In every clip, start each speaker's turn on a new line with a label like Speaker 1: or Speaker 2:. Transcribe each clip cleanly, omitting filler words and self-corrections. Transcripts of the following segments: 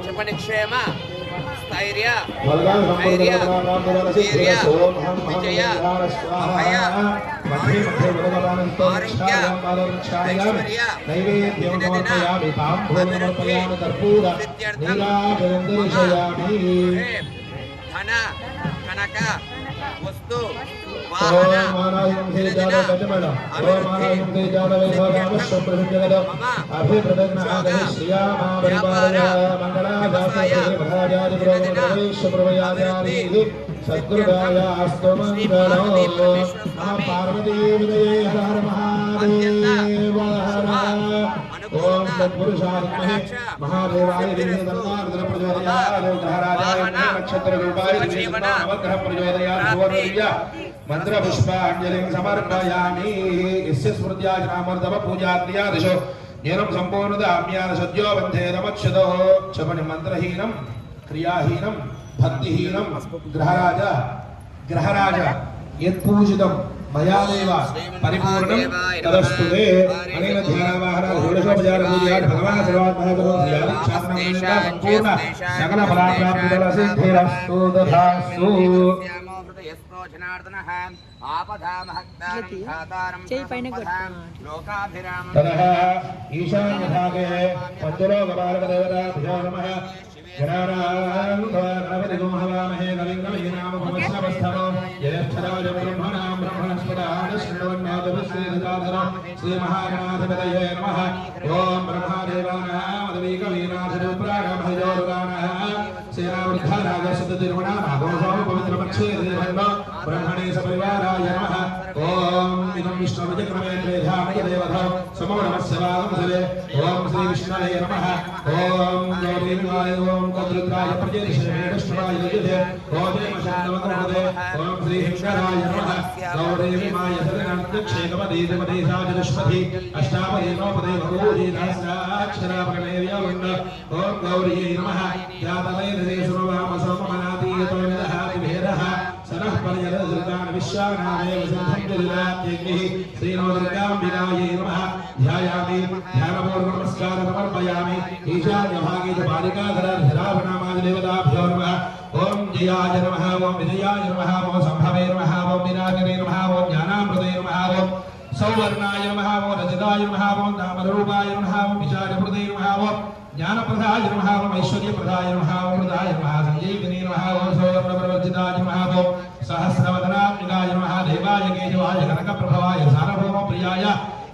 Speaker 1: చెప్పండి. క్షేమ, స్థైర్య, ధైర్య, ధైర్య, విజయ, అభయ, ఆరోగ్య, ఐశ్వర్య, అభివృద్ధి, సిద్ధ్యర్థం, ధన, కనక, వస్తు, వాహన, దినదిన, అభివృద్ధి, సిద్ధ్యర్థం, మమ, ఉద్యోగ, వ్యాపార, వ్యవసాయ, దినదిన, అభివృద్ధి, సిద్ధ్యర్థం, శ్రీ పార్వతీ పరమేశ్వర స్వామి అత్యంత శుభ అనుకూలంగా కటాక్ష వాహన జీవన ప్రాప్తి
Speaker 2: మంత్ర పుష్పాంజలి సమర్పయామి. యస్య స్మృత్యాచనామర్దవ పూజాద్యా దిశో నేనం సంపూర్ణదామ్యాన సద్యో బంధే నమక్షతో. చెప్పండి. మంత్రహీనం, క్రియాహీనం, భక్తిహీనం గ్రహరాజ యత్పూజితం మయాదేవ పరిపూర్ణం తదస్తుతే. అనేన ధ్యానవాహన షోడశోపచార పూజయాత్ భగవాన్ సర్వాత్మకో ధ్యానం శాస్త్రం సంపూర్ణ సకల ఫలాప్రాప్తిఫల సిద్ధిరస్తు తథాస్తు. తదః ఈశాన్యభాగే పంచలోకపాలకదేవతాభ్యో నమః. గణపతిగో హవామహే కవిం కవీనామ భవస్వస్థమో జ్యేష్ఠరాజ బ్రహ్మణాం బ్రహ్మణస్పదాన శృణ్వన్నాదవశ్రీధరాధరం శ్రీమహాగణాధిపతయే నమః. ఓం బ్రహ్మదేవానాం అదవీకవీనాథరూప్రాణభయోరుగాణః సేనావృద్ధారాజసతిర్వణామాగోషో పవిత్రపక్షే దేవో బ్రహ్మణే సపరివారాయ నమః. ఓం ఇదం విష్ణువిచక్రమే త్రేధామయ దేవతో సమో నమస్సవాంసలే. ఓం శ్రీ విష్ణవే నమః. ఓం గౌరీవాయ ఓం కద్రుద్రాయ ప్రజేశ్వరాయ యుధే ఓం శాంతవదనదే. ఓం శ్రీ హింసరాయ నమః. గౌరీమాయ సదనంతక్షేకపదీపదేశాచతుష్పథి అష్టాపదీనోపదే భగవతి సహస్రాక్షరాపరమేవ్యవంద. ఓం గౌరీయై నమః. యాతవైదే సురవామ సోమమనాతీయతో విదహాతి భేదః సనః పరిజలదుర్గాన్ విశ్వానామేవ సంధంజలిరాత్యగ్నిః. శ్రీనోదుర్గాంబికాయై నమః. ధ్యాయామి. ధ్యానపూర్వక నమస్కారం సమర్పయామి. ఈశాన్యభాగే బాలికాధరాభనామాదిదేవతాభ్యో నమః. ఓం జయాయ నమః. ఓం విజయాయ నమః. ఓం సంభవే నమః. ఓం వినాశనే నమః. ఓం జ్ఞానామృతే నమః. ఓం సౌవర్ణాయ నమః. ఓం రజతాయ నమః. ఓం నామరూపాయ నమః. ఓం విచారమృతే నమః. ఓం జ్ఞానప్రదాయ నమః. ఓం ఐశ్వర్యప్రదాయ నమః. ఓం హృదాయ నమః. సంజీవినే నమః. ఓం సౌవర్ణప్రవర్జితాయ నమః. ఓం సహస్రవదనాత్మికాయ నమః. దేవాయ కేశవాయ కనకప్రభవాయ సార్వభౌమప్రియాయ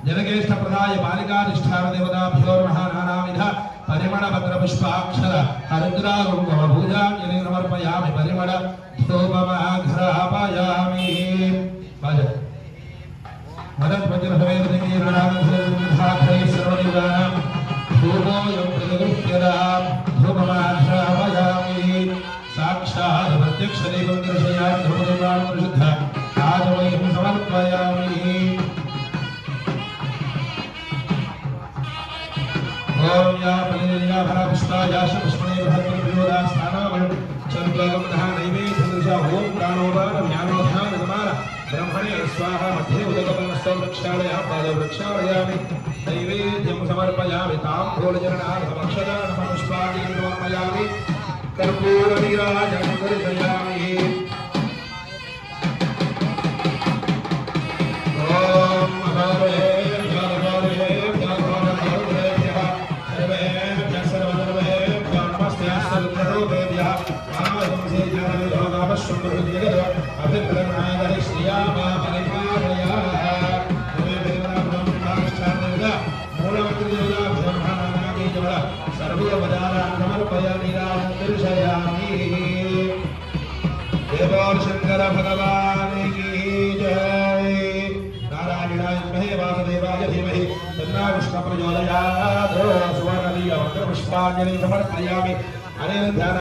Speaker 2: జనకేష్టప్రదాయ బాలికాధిష్టాన దేవతాభ్యో నమః. నానావిధ పరిమళభద్రపుష్పాక్షర హరిద్రాగం మమ పూజాంజలి సమర్పయామి. పరిమళ ధూపమాఘ్రాపయామి. మదద్వజ్రభవేదీర్ణాఘ్రై సర్వనిర్వాణం ధూపోయం ప్రతిగృహ్యదాం ధూపమాఘ్రాపయామి. సాక్షాత్ ప్రత్యక్షదైవం దర్శయామి. ధూపదీపాన్ పరిశుద్ధ రాజవైం సమర్పయామి. ఓం యా పలియా భరపుష్పాయా పుష్పణే బృహత్ప్రయోదా స్నానామయం చంద్రగమః నైవేద్యదృశ. ఓం ప్రాణోపాన జ్ఞానోధాన సమాన బ్రహ్మణే స్వాహ. మధ్యే ఉదకపనస్తో వృక్షాలయ పాదవృక్షాలయామి. నైవేద్యం సమర్పయామి. తాంబూలజననాథమక్షదానపుష్పాంజలిం సమర్పయామి. కర్పూరనీరాజనం దర్శయామి. ఓం అహోరే शंकर भगवान की जय. नारायणाय विद्महे वासुदेवाय धीमहि तन्नो विष्णुः प्रचोदयात्. सुवर्णदीपं पुष्पांजलिं समर्पयामि. अनेन ध्यान